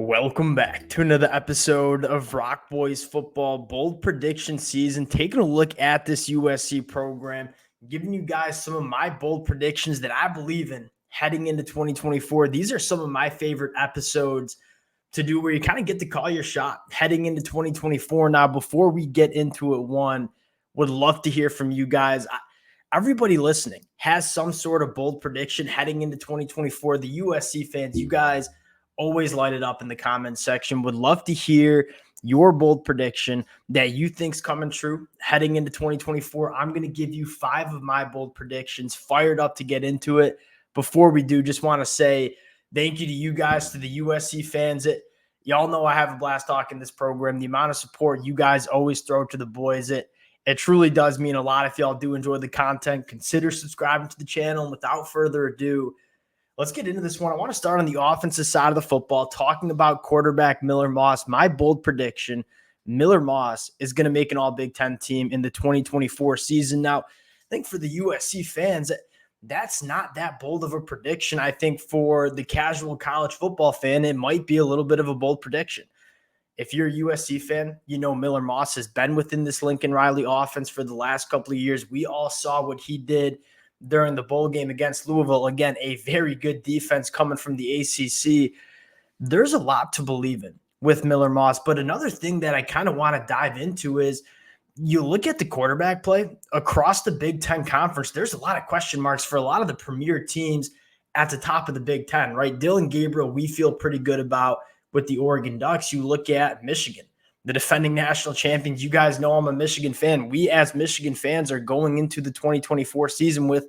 Welcome back to another episode of Rock Boys Football Bold Prediction Season. Taking a look at this USC program, giving you guys some of my bold predictions that I believe in heading into 2024. These are some of my favorite episodes to do where you kind of get to call your shot heading into 2024. Now, before we get into it, would love to hear from you guys. Everybody listening has some sort of bold prediction heading into 2024. The USC fans, you guys always light it up in the comments section. Would love to hear your bold prediction that you think's coming true heading into 2024. I'm going to give you 5 of my bold predictions. Fired up to get into it. Before we do, just want to say thank you to you guys, to the USC fans. Y'all know I have a blast talking this program. The amount of support you guys always throw to the boys, it truly does mean a lot. If y'all do enjoy the content, consider subscribing to the channel. And without further ado, let's get into this one. I want to start on the offensive side of the football, talking about quarterback Miller Moss. My bold prediction, Miller Moss is going to make an all-Big Ten team in the 2024 season. Now, I think for the USC fans, that's not that bold of a prediction. I think for the casual college football fan, it might be a little bit of a bold prediction. If you're a USC fan, you know Miller Moss has been within this Lincoln Riley offense for the last couple of years. We all saw what he did during the bowl game against Louisville. Again, a very good defense coming from the ACC. There's a lot to believe in with Miller Moss. But another thing that I kind of want to dive into is you look at the quarterback play across the Big Ten Conference. There's a lot of question marks for a lot of the premier teams at the top of the Big Ten, right? Dillon Gabriel, we feel pretty good about with the Oregon Ducks. You look at Michigan, the defending national champions. You guys know I'm a Michigan fan. We as Michigan fans are going into the 2024 season with,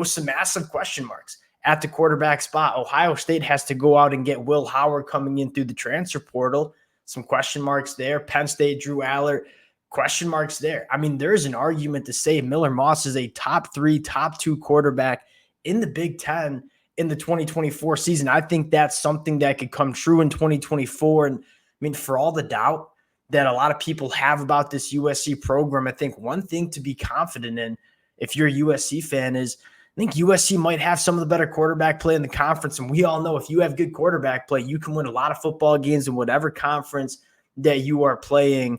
some massive question marks at the quarterback spot. Ohio State has to go out and get Will Howard coming in through the transfer portal. Some question marks there. Penn State, Drew Aller, question marks there. I mean, there's an argument to say Miller Moss is a top 3, top 2 quarterback in the Big Ten in the 2024 season. I think that's something that could come true in 2024. And I mean, for all the doubt that a lot of people have about this USC program, I think one thing to be confident in, if you're a USC fan, is I think USC might have some of the better quarterback play in the conference. And we all know if you have good quarterback play, you can win a lot of football games in whatever conference that you are playing.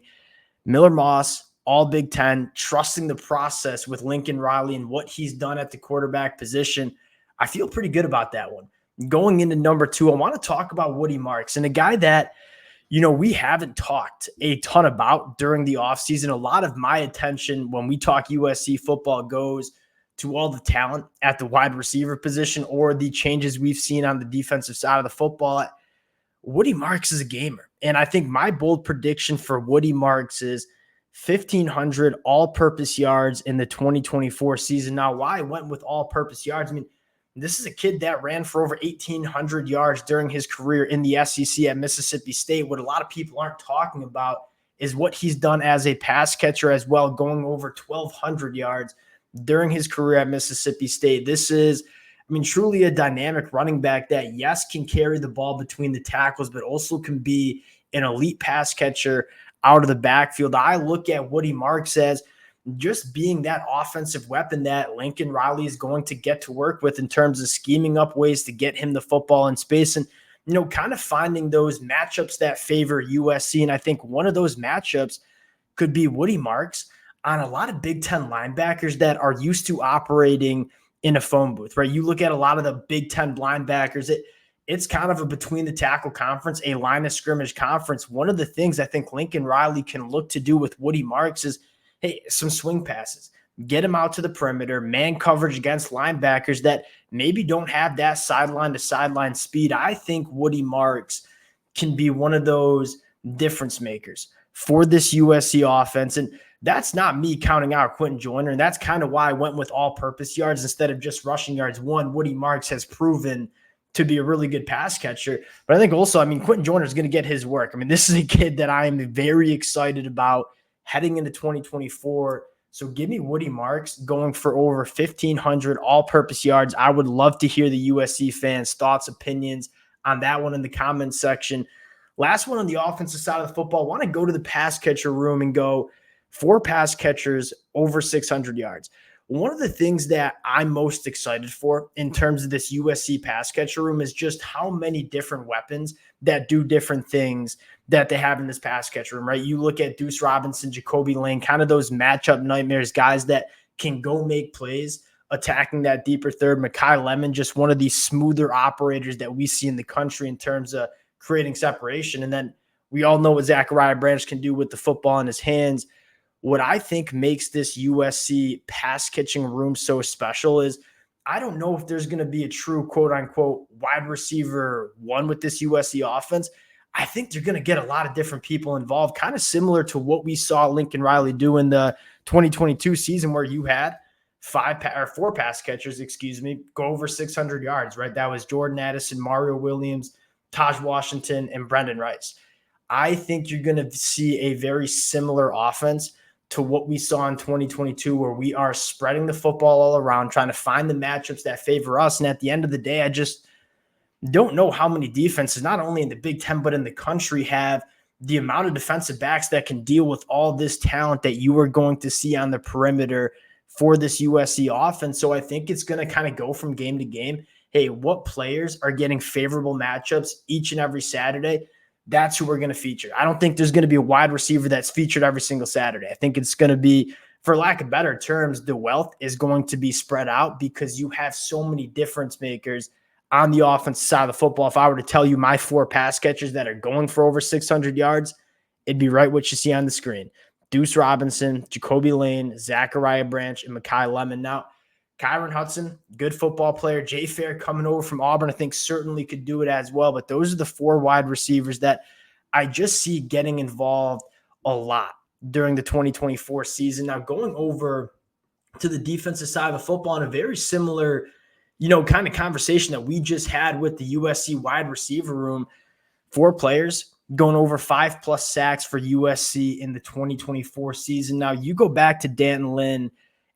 Miller Moss, all Big Ten, trusting the process with Lincoln Riley and what he's done at the quarterback position. I feel pretty good about that one. Going into number 2, I want to talk about Woody Marks, and a guy that, we haven't talked a ton about during the offseason. A lot of my attention when we talk USC football goes to all the talent at the wide receiver position or the changes we've seen on the defensive side of the football. Woody Marks is a gamer, and I think my bold prediction for Woody Marks is 1,500 all-purpose yards in the 2024 season. Now, why I went with all-purpose yards, I mean, this is a kid that ran for over 1,800 yards during his career in the SEC at Mississippi State. What a lot of people aren't talking about is what he's done as a pass catcher as well, going over 1,200 yards during his career at Mississippi State. This is, truly a dynamic running back that, yes, can carry the ball between the tackles, but also can be an elite pass catcher out of the backfield. I look at Woody Marks as just being that offensive weapon that Lincoln Riley is going to get to work with in terms of scheming up ways to get him the football in space and, kind of finding those matchups that favor USC. And I think one of those matchups could be Woody Marks on a lot of Big Ten linebackers that are used to operating in a phone booth, right? You look at a lot of the Big Ten linebackers, it's kind of a between the tackle conference, a line of scrimmage conference. One of the things I think Lincoln Riley can look to do with Woody Marks is, hey, some swing passes, get him out to the perimeter, man coverage against linebackers that maybe don't have that sideline to sideline speed. I think Woody Marks can be one of those difference makers for this USC offense. And that's not me counting out Quentin Joyner. And that's kind of why I went with all-purpose yards instead of just rushing yards. One, Woody Marks has proven to be a really good pass catcher. But I think also, Quentin Joyner is going to get his work. This is a kid that I am very excited about heading into 2024. So give me Woody Marks going for over 1,500 all-purpose yards. I would love to hear the USC fans' thoughts, opinions on that one in the comments section. Last one on the offensive side of the football, I want to go to the pass catcher room and go 4 pass catchers over 600 yards. One of the things that I'm most excited for in terms of this USC pass catcher room is just how many different weapons that do different things that they have in this pass catcher room, right? You look at Deuce Robinson, Jacoby Lane, kind of those matchup nightmares, guys that can go make plays attacking that deeper third. Mekhi Lemon, just one of these smoother operators that we see in the country in terms of creating separation. And then we all know what Zachariah Branch can do with the football in his hands. What I think makes this USC pass catching room so special is I don't know if there's going to be a true quote unquote wide receiver one with this USC offense. I think they're going to get a lot of different people involved, kind of similar to what we saw Lincoln Riley do in the 2022 season, where you had four pass catchers, go over 600 yards, right? That was Jordan Addison, Mario Williams, Taj Washington, and Brendan Rice. I think you're going to see a very similar offense to what we saw in 2022, where we are spreading the football all around, trying to find the matchups that favor us. And at the end of the day, I just don't know how many defenses, not only in the Big Ten, but in the country, have the amount of defensive backs that can deal with all this talent that you are going to see on the perimeter for this USC offense. So I think it's going to kind of go from game to game. Hey, what players are getting favorable matchups each and every Saturday? That's who we're going to feature. I don't think there's going to be a wide receiver that's featured every single Saturday. I think it's going to be, for lack of better terms, the wealth is going to be spread out because you have so many difference makers on the offensive side of the football. If I were to tell you my four pass catchers that are going for over 600 yards, it'd be right what you see on the screen. Deuce Robinson, Jacoby Lane, Zachariah Branch, and Mekhi Lemon. Now, Kyron Hudson, good football player. Jay Fair coming over from Auburn, I think certainly could do it as well. But those are the four wide receivers that I just see getting involved a lot during the 2024 season. Now, going over to the defensive side of the football in a very similar, kind of conversation that we just had with the USC wide receiver room, four players going over 5+ sacks for USC in the 2024 season. Now, you go back to Danton Lynn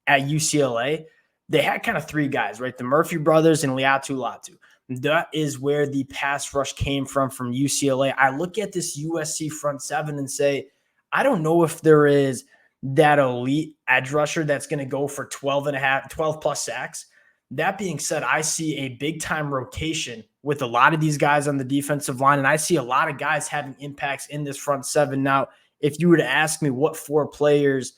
at UCLA, they had kind of three guys, right? The Murphy brothers and Liatu Latu. That is where the pass rush came from UCLA. I look at this USC front seven and say, I don't know if there is that elite edge rusher that's going to go for 12+ sacks. That being said, I see a big-time rotation with a lot of these guys on the defensive line, and I see a lot of guys having impacts in this front seven. Now, if you were to ask me what four players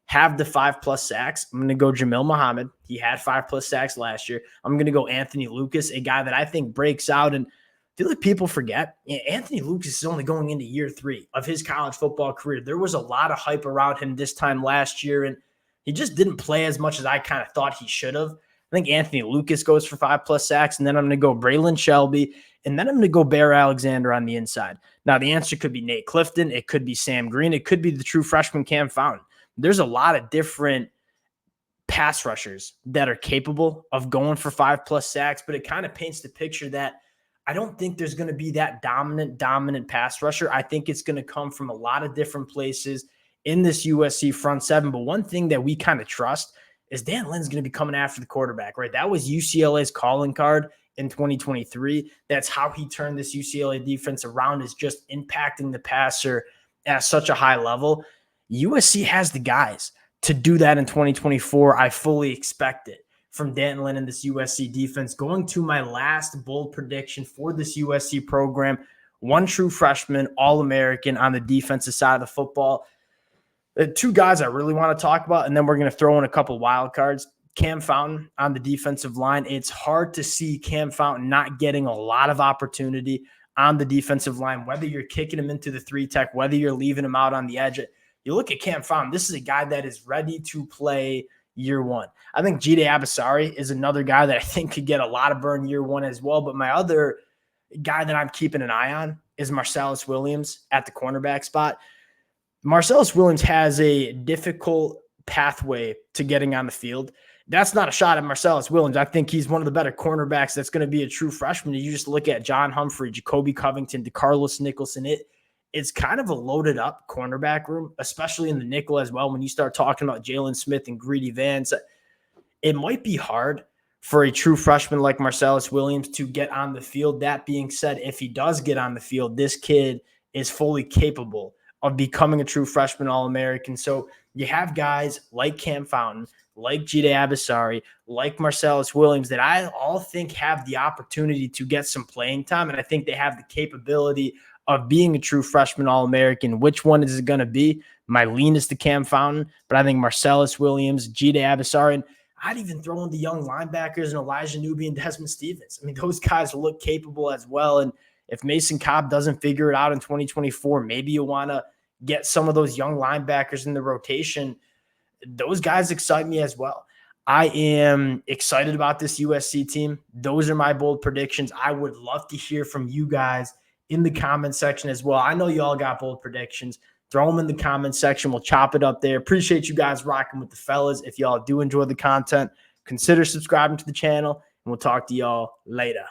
have the 5+ sacks, I'm going to go Jamil Muhammad. He had 5+ sacks last year. I'm going to go Anthony Lucas, a guy that I think breaks out. And I feel like people forget, Anthony Lucas is only going into year 3 of his college football career. There was a lot of hype around him this time last year, and he just didn't play as much as I kind of thought he should have. I think Anthony Lucas goes for 5+ sacks, and then I'm going to go Braylon Shelby, and then I'm going to go Bear Alexander on the inside. Now, the answer could be Nate Clifton. It could be Sam Green. It could be the true freshman Cam Fountain. There's a lot of different pass rushers that are capable of going for 5+ sacks, but it kind of paints the picture that I don't think there's going to be that dominant pass rusher. I think it's going to come from a lot of different places in this USC front seven. But one thing that we kind of trust is Dan Lynn's going to be coming after the quarterback, right? That was UCLA's calling card in 2023. That's how he turned this UCLA defense around, is just impacting the passer at such a high level. USC has the guys to do that in 2024. I fully expect it from Danton Lynn and this USC defense. Going to my last bold prediction for this USC program, one true freshman, All-American on the defensive side of the football. Two guys I really want to talk about, and then we're going to throw in a couple wild cards. Cam Fountain on the defensive line. It's hard to see Cam Fountain not getting a lot of opportunity on the defensive line, whether you're kicking him into the 3-tech, whether you're leaving him out on the edge. You look at Cam Fountain, this is a guy that is ready to play year one. I think Jide Abasari is another guy that I think could get a lot of burn year one as well. But my other guy that I'm keeping an eye on is Marcellus Williams at the cornerback spot. Marcellus Williams has a difficult pathway to getting on the field. That's not a shot at Marcellus Williams. I think he's one of the better cornerbacks that's going to be a true freshman. You just look at John Humphrey, Jacoby Covington, DeCarlos Nicholson. It's kind of a loaded up cornerback room, especially in the nickel as well. When you start talking about Jalen Smith and Greedy Vance, it might be hard for a true freshman like Marcellus Williams to get on the field. That being said, if he does get on the field, this kid is fully capable of becoming a true freshman All-American. So you have guys like Cam Fountain, like Jide Abasari, like Marcellus Williams, that I all think have the opportunity to get some playing time. And I think they have the capability of being a true freshman All-American. Which one is it going to be? My lean is to Cam Fountain, but I think Marcellus Williams, Jide Abasari, and I'd even throw in the young linebackers and Elijah Newby and Desmond Stevens. I mean, those guys look capable as well. And if Mason Cobb doesn't figure it out in 2024, maybe you want to get some of those young linebackers in the rotation. Those guys excite me as well. I am excited about this USC team. Those are my bold predictions. I would love to hear from you guys in the comment section as well. I know you all got bold predictions. Throw them in the comment section. We'll chop it up there. Appreciate you guys rocking with the fellas. If y'all do enjoy the content, consider subscribing to the channel, and we'll talk to y'all later.